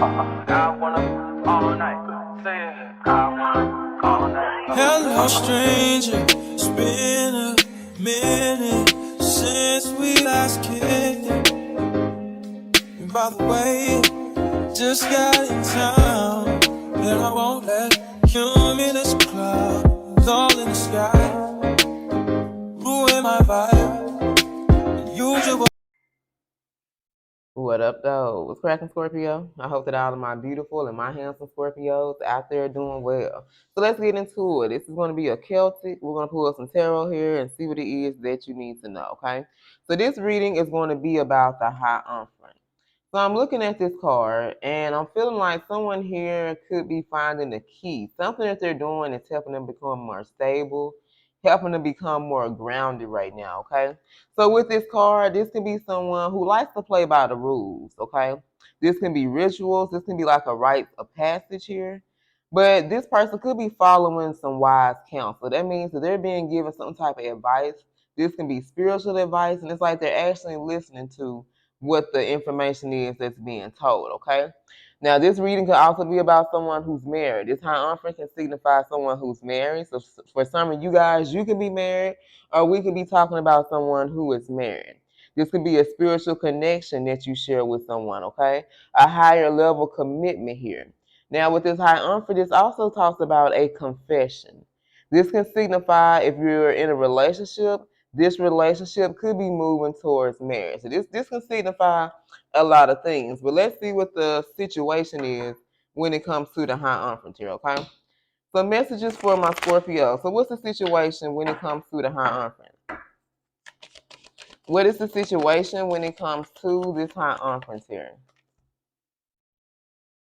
I wanna all night. Say it. I wanna all night. Hello, stranger. It's been a minute since we last kicked it. And by the way, just got in town, and I won't let cumulus clouds all in the sky ruin my vibe. Usual. What up, though? What's cracking, Scorpio? I hope that all of my beautiful and my handsome Scorpios out there doing well. So let's get into it. This is going to be a Celtic. We're going to pull up some tarot here and see what it is that you need to know, okay? So this reading is going to be about the High Offering. So I'm looking at this card, and I'm feeling like someone here could be finding the key. Something that they're doing is helping them become more stable, helping them become more grounded right now, okay? So with this card, this can be someone who likes to play by the rules, okay? This can be rituals. This can be like a rite of passage here. But this person could be following some wise counsel. That means that they're being given some type of advice. This can be spiritual advice, and it's like they're actually listening to what the information is that's being told, okay? Now, this reading could also be about someone who's married. This High Offering can signify someone who's married. So for some of you guys, you can be married, or we could be talking about someone who is married. This could be a spiritual connection that you share with someone, okay? A higher level commitment here. Now, with this High Offering, this also talks about a confession. This can signify if you're in a relationship, this relationship could be moving towards marriage. So this can signify a lot of things. But let's see what the situation is when it comes to the High Offering here, okay? So messages for my Scorpio. So what's the situation when it comes to the High Offering? What is the situation when it comes to this High Offering here?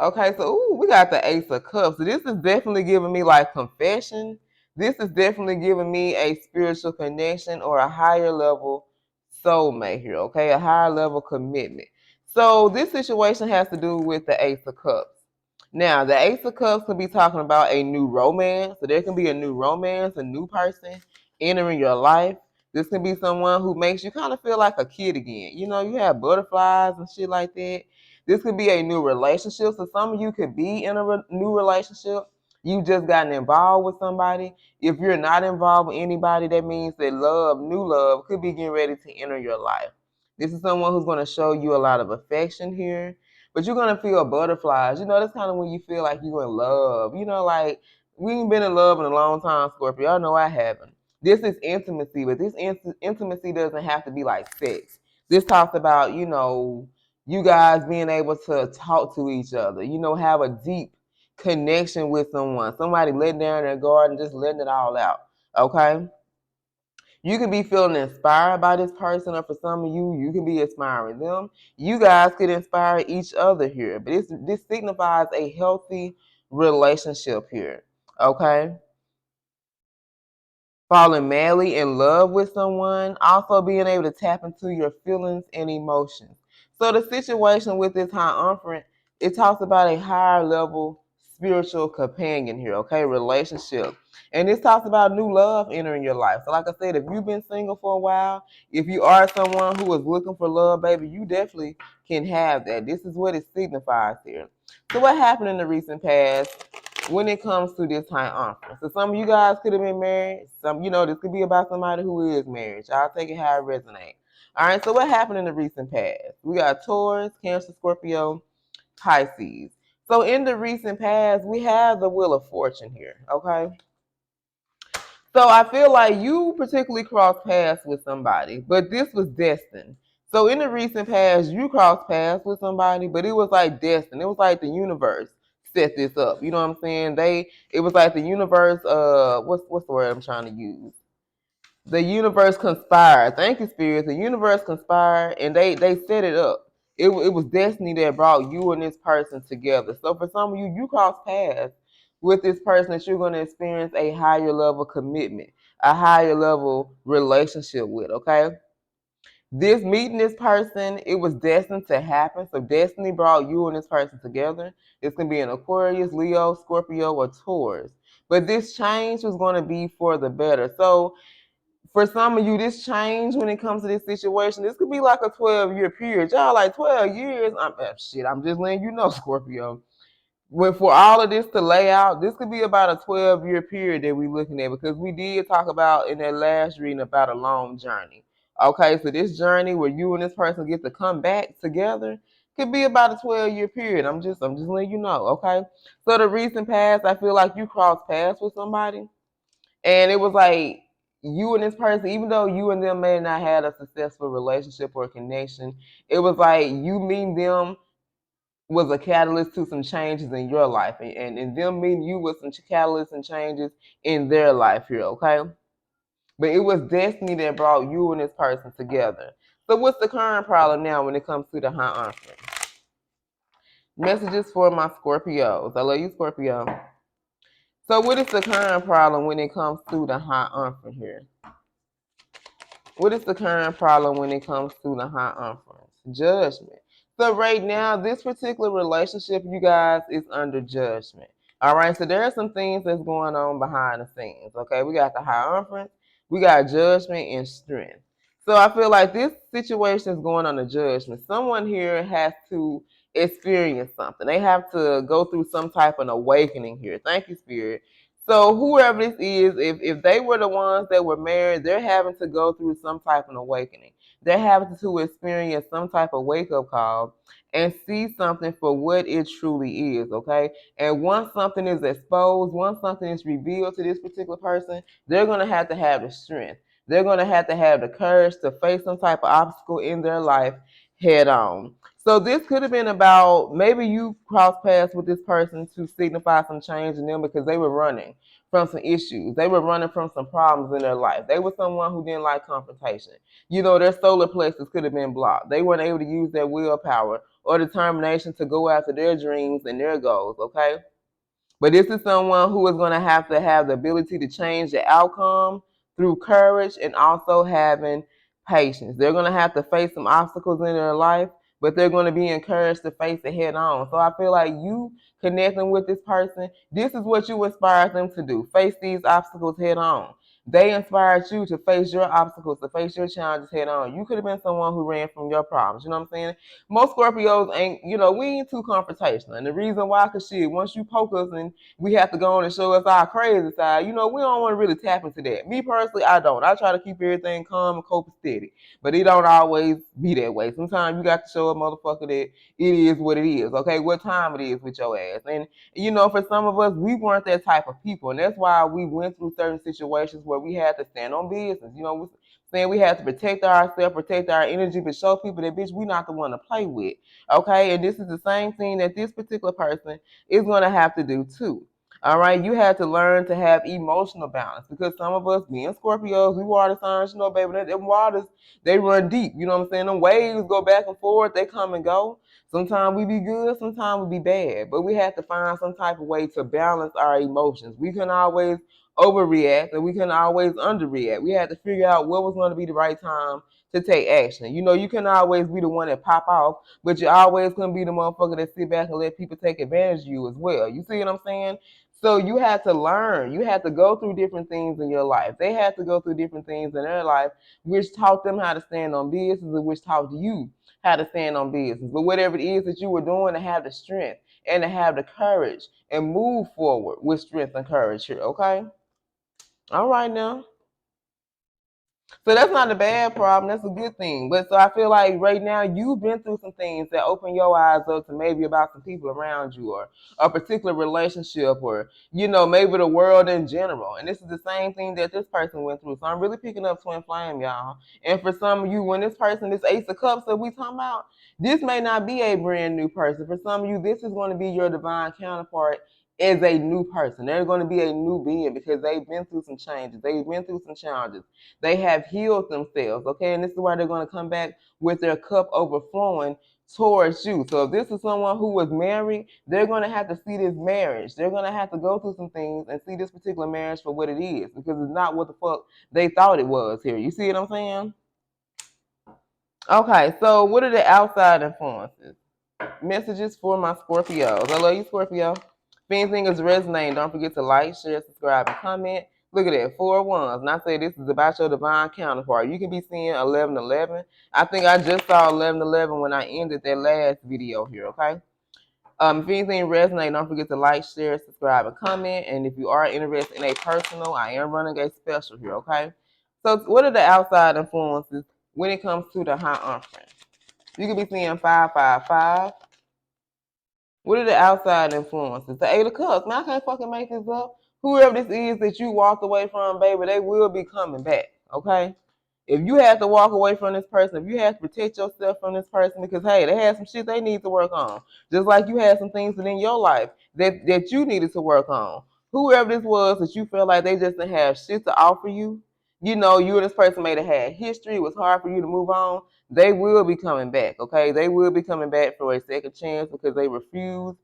Okay, so we got the Ace of Cups. So this is definitely giving me like confession. This is definitely giving me a spiritual connection or a higher level soulmate here, okay? A higher level commitment. So this situation has to do with the Ace of Cups. Now, the Ace of Cups could be talking about a new romance. So there can be a new romance, a new person entering your life. This can be someone who makes you kind of feel like a kid again. You know, you have butterflies and shit like that. This could be a new relationship. So some of you could be in a new relationship. You just gotten involved with somebody. If you're not involved with anybody, that means that love, new love, could be getting ready to enter your life. This is someone who's going to show you a lot of affection here. But you're going to feel butterflies. You know, that's kind of when you feel like you're in love. You know, like, we ain't been in love in a long time, Scorpio. I know I haven't. This is intimacy, but this intimacy doesn't have to be like sex. This talks about, you know, you guys being able to talk to each other, you know, have a deep connection with someone. Somebody letting down their guard and just letting it all out, okay? You can be feeling inspired by this person, or for some of you, you can be inspiring them. You guys could inspire each other here, but this signifies a healthy relationship here, okay? Falling madly in love with someone, also being able to tap into your feelings and emotions. So the situation with this High Offering, it talks about a higher level spiritual companion here, okay, relationship. And this talks about new love entering your life. So like I said, if you've been single for a while, if you are someone who is looking for love, baby, you definitely can have that. This is what it signifies here. So what happened in the recent past when it comes to this High Offering? So some of you guys could have been married. Some, you know, this could be about somebody who is married. I'll take it how it resonates. All right, so what happened in the recent past? We got Taurus, Cancer, Scorpio, Pisces. So in the recent past, we have the Wheel of Fortune here, okay? So I feel like you particularly crossed paths with somebody, but this was destined. So in the recent past, you crossed paths with somebody, but it was like destined. It was like the universe set this up. You know what I'm saying? It was like the universe. What's the word I'm trying to use? The universe conspired. Thank you, Spirit. The universe conspired, and they set it up. It was destiny that brought you and this person together. So for some of you, you cross paths with this person that you're going to experience a higher level commitment, a higher level relationship with, okay? This meeting this person, it was destined to happen. So destiny brought you and this person together. It's going to be an Aquarius, Leo, Scorpio, or Taurus. But this change was going to be for the better. So For some of you, this change when it comes to this situation, this could be like a 12-year period. Y'all like 12 years? I'm just letting you know, Scorpio. For all of this to lay out, this could be about a 12-year period that we're looking at, because we did talk about in that last reading about a long journey. Okay, so this journey where you and this person get to come back together could be about a 12-year period. I'm just letting you know, okay? So the recent past, I feel like you crossed paths with somebody, and it was like you and this person, even though you and them may not have a successful relationship or connection, it was like you meeting them was a catalyst to some changes in your life, and them meeting you with some catalysts and changes in their life here, okay? But it was destiny that brought you and this person together. So what's the current problem now when it comes to the high offering? Messages for my Scorpios. I love you, Scorpio. So what is the current problem when it comes to the high offering here? What is the current problem when it comes to the high offerings? Judgment. So right now, this particular relationship, you guys, is under judgment. All right, so there are some things that's going on behind the scenes. Okay, we got the high offerings, we got judgment and strength. So I feel like this situation is going on a judgment. Someone here has to experience something. They have to go through some type of awakening here. Thank you, Spirit. So whoever this is, if they were the ones that were married, they're having to go through some type of awakening. They're having to experience some type of wake-up call and see something for what it truly is, okay? And once something is exposed, once something is revealed to this particular person, they're going to have the strength. They're going to have the courage to face some type of obstacle in their life head on. So this could have been about, maybe you crossed paths with this person to signify some change in them because they were running from some issues. They were running from some problems in their life. They were someone who didn't like confrontation. You know, their solar plexus could have been blocked. They weren't able to use their willpower or determination to go after their dreams and their goals, okay? But this is someone who is going to have the ability to change the outcome through courage and also having patience. They're going to have to face some obstacles in their life, but they're going to be encouraged to face it head on. So I feel like you connecting with this person, this is what you inspired them to do. Face these obstacles head on. They inspired you to face your obstacles, to face your challenges head on. You could have been someone who ran from your problems. You know what I'm saying? Most Scorpios ain't, we ain't too confrontational. And the reason why, because shit, once you poke us and we have to go on and show us our crazy side, we don't want to really tap into that. Me personally, I don't. I try to keep everything calm and cope steady. But it don't always be that way. Sometimes you got to show a motherfucker that it is what it is, okay? What time it is with your ass. And, for some of us, we weren't that type of people. And that's why we went through certain situations where we had to stand on business. Saying we have to protect ourselves, protect our energy, but show people that, bitch, we not the one to play with, okay? And this is the same thing that this particular person is going to have to do too. All right, you had to learn to have emotional balance, because some of us, being Scorpios, we water signs, baby, them waters, they run deep. You know what I'm saying? Them waves go back and forth, they come and go. Sometimes we be good, sometimes we be bad, but we have to find some type of way to balance our emotions. We can always overreact and we can always underreact. We had to figure out what was going to be the right time to take action. You can always be the one that pop off, but you always couldn't be the motherfucker that sit back and let people take advantage of you as well. You see what I'm saying? So you had to learn. You had to go through different things in your life. They had to go through different things in their life, which taught them how to stand on business and which taught you how to stand on business. But whatever it is that you were doing, to have the strength and to have the courage and move forward with strength and courage here, okay? All right now. So that's not a bad problem. That's a good thing. But so I feel like right now you've been through some things that open your eyes up to maybe about some people around you, or a particular relationship, or, maybe the world in general. And this is the same thing that this person went through. So I'm really picking up twin flame, y'all. And for some of you, when this person, this Ace of Cups that we talking about, this may not be a brand new person. For some of you, this is going to be your divine counterpart as a new person. They're going to be a new being because they've been through some changes. They've been through some challenges. They have healed themselves, okay? And this is why they're going to come back with their cup overflowing towards you. So if this is someone who was married, they're going to have to see this marriage. They're going to have to go through some things and see this particular marriage for what it is, because it's not what the fuck they thought it was here. You see what I'm saying? Okay, so what are the outside influences? Messages for my Scorpios. I love you, Scorpio. If anything is resonating, don't forget to like, share, subscribe, and comment. Look at that, 4 wands. And I say this is about your divine counterpart. You can be seeing 1111. I think I just saw 1111 when I ended that last video here, okay? If anything resonates, don't forget to like, share, subscribe, and comment. And if you are interested in a personal, I am running a special here, okay? So what are the outside influences when it comes to the high offering? You could be seeing 555. What are the outside influences? The 8 of Cups. Man, I can't fucking make this up. Whoever this is that you walked away from, baby, they will be coming back, okay? If you have to walk away from this person, if you have to protect yourself from this person because, hey, they had some shit they need to work on. Just like you had some things within your life that you needed to work on. Whoever this was that you felt like they just didn't have shit to offer you, you know, you and this person may have had history. It was hard for you to move on. They will be coming back, okay? They will be coming back for a second chance because they refuse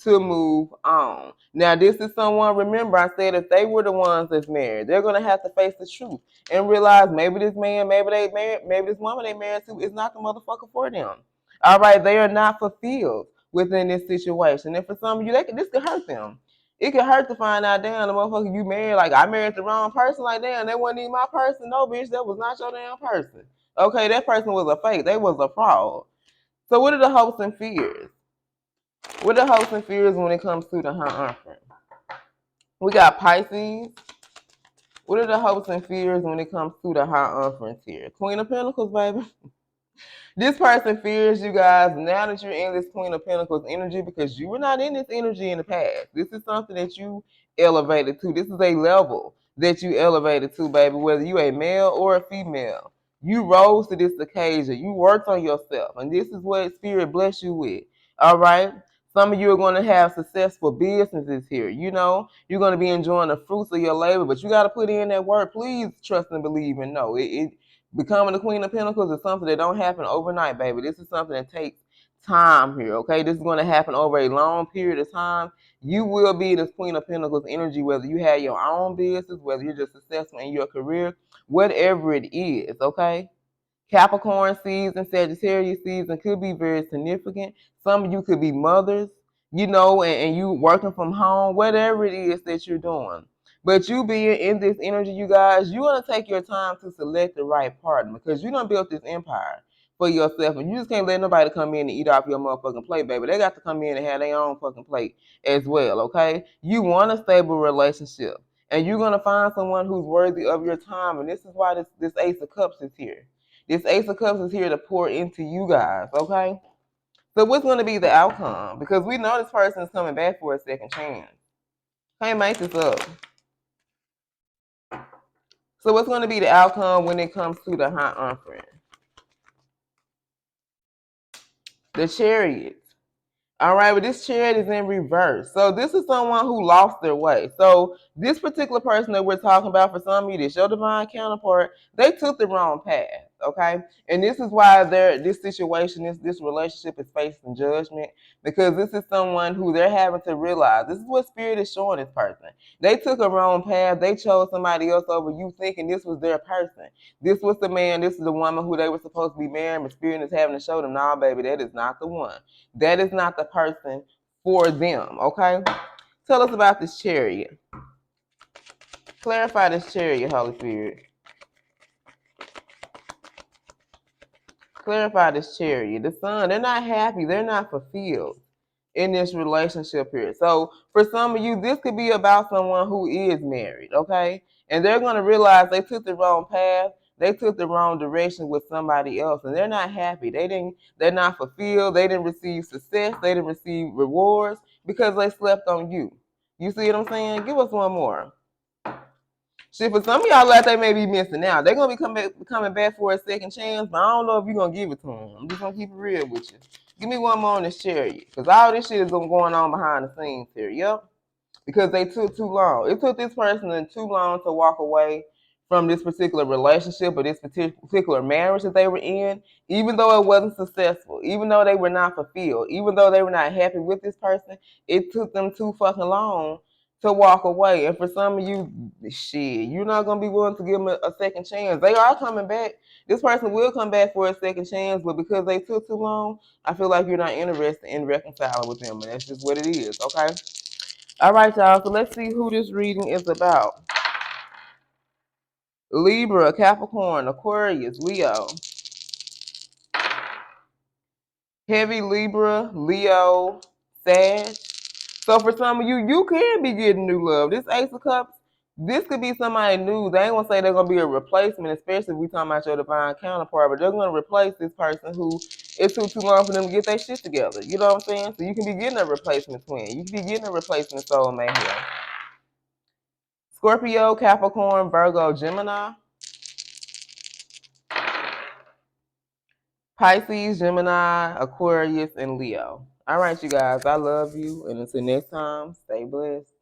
to move on. Now, this is someone, remember, I said if they were the ones that's married, they're going to have to face the truth and realize maybe this man, maybe they married, maybe this woman they married to is not the motherfucker for them. All right, they are not fulfilled within this situation. And for some of you, this could hurt them. It could hurt to find out, damn, the motherfucker you married, like I married the wrong person, like damn, that wasn't even my person. No, bitch, that was not your damn person. Okay, that person was a fake. They was a fraud. So what are the hopes and fears? What are the hopes and fears when it comes to the high offering? We got Pisces. What are the hopes and fears when it comes to the high offerings here? Queen of Pentacles, baby. This person fears you guys now that you're in this Queen of Pentacles energy because you were not in this energy in the past. This is something that you elevated to. This is a level that you elevated to, baby, whether you a male or a female. You rose to this occasion. You worked on yourself. And this is what Spirit bless you with. All right? Some of you are going to have successful businesses here. You know, you're going to be enjoying the fruits of your labor, but you got to put in that work. Please trust and believe and know. Becoming the Queen of Pentacles is something that don't happen overnight, baby. This is something that takes time here, okay? This is going to happen over a long period of time. You will be this Queen of Pentacles energy, whether you have your own business, whether you're just successful in your career, whatever it is, okay? Capricorn season, Sagittarius season could be very significant. Some of you could be mothers, you know, and you working from home, whatever it is that you're doing. But you being in this energy, you guys, you're going to take your time to select the right partner because you done built this empire for yourself. And you just can't let nobody come in and eat off your motherfucking plate, baby. They got to come in and have their own fucking plate as well, okay? You want a stable relationship. And you're going to find someone who's worthy of your time. And this is why this Ace of Cups is here. This Ace of Cups is here to pour into you guys, okay? So what's going to be the outcome? Because we know this person is coming back for a second chance. Can't make this up. So what's going to be the outcome when it comes to the high offering? The Chariot. All right, but this Chariot is in reverse. So this is someone who lost their way. So this particular person that we're talking about, for some of you, this your divine counterpart, they took the wrong path, okay? And this is why this situation, this relationship is facing judgment, because this is someone who they're having to realize. This is what Spirit is showing this person. They took a wrong path. They chose somebody else over you thinking this was their person. This was the man, this is the woman who they were supposed to be marrying, but Spirit is having to show them, nah, baby, that is not the one. That is not the person for them, okay? Tell us about this Chariot. Clarify this Chariot, Holy Spirit. Clarify this Chariot. The Sun, they're not happy. They're not fulfilled in this relationship here. So for some of you, this could be about someone who is married, okay? And they're going to realize they took the wrong path. They took the wrong direction with somebody else, and they're not happy. They're not fulfilled. They didn't receive success. They didn't receive rewards because they slept on you. You see what I'm saying? Give us one more. Shit, for some of y'all like they may be missing out. They're gonna be coming back for a second chance, but I don't know if you're gonna give it to them. I'm just gonna keep it real with you. Give me one more on this Chariot, because all this shit is going on behind the scenes here. Yep. Because they took too long. It took this person too long to walk away from this particular relationship or this particular marriage that they were in, even though it wasn't successful, even though they were not fulfilled, even though they were not happy with this person, it took them too fucking long to walk away. And for some of you, shit, you're not going to be willing to give them a second chance. They are coming back. This person will come back for a second chance, but because they took too long, I feel like you're not interested in reconciling with them. And that's just what it is, okay? All right, y'all. So let's see who this reading is about. Libra, Capricorn, Aquarius, Leo. Heavy Libra, Leo, Sag. So for some of you, you can be getting new love. This Ace of Cups, this could be somebody new. They ain't gonna say they're gonna be a replacement, especially if we talking about your divine counterpart, but they're gonna replace this person who it took too long for them to get their shit together. You know what I'm saying? So you can be getting a replacement twin. You can be getting a replacement soulmate here. Scorpio, Capricorn, Virgo, Gemini. Pisces, Gemini, Aquarius, and Leo. All right, you guys. I love you. And until next time, stay blessed.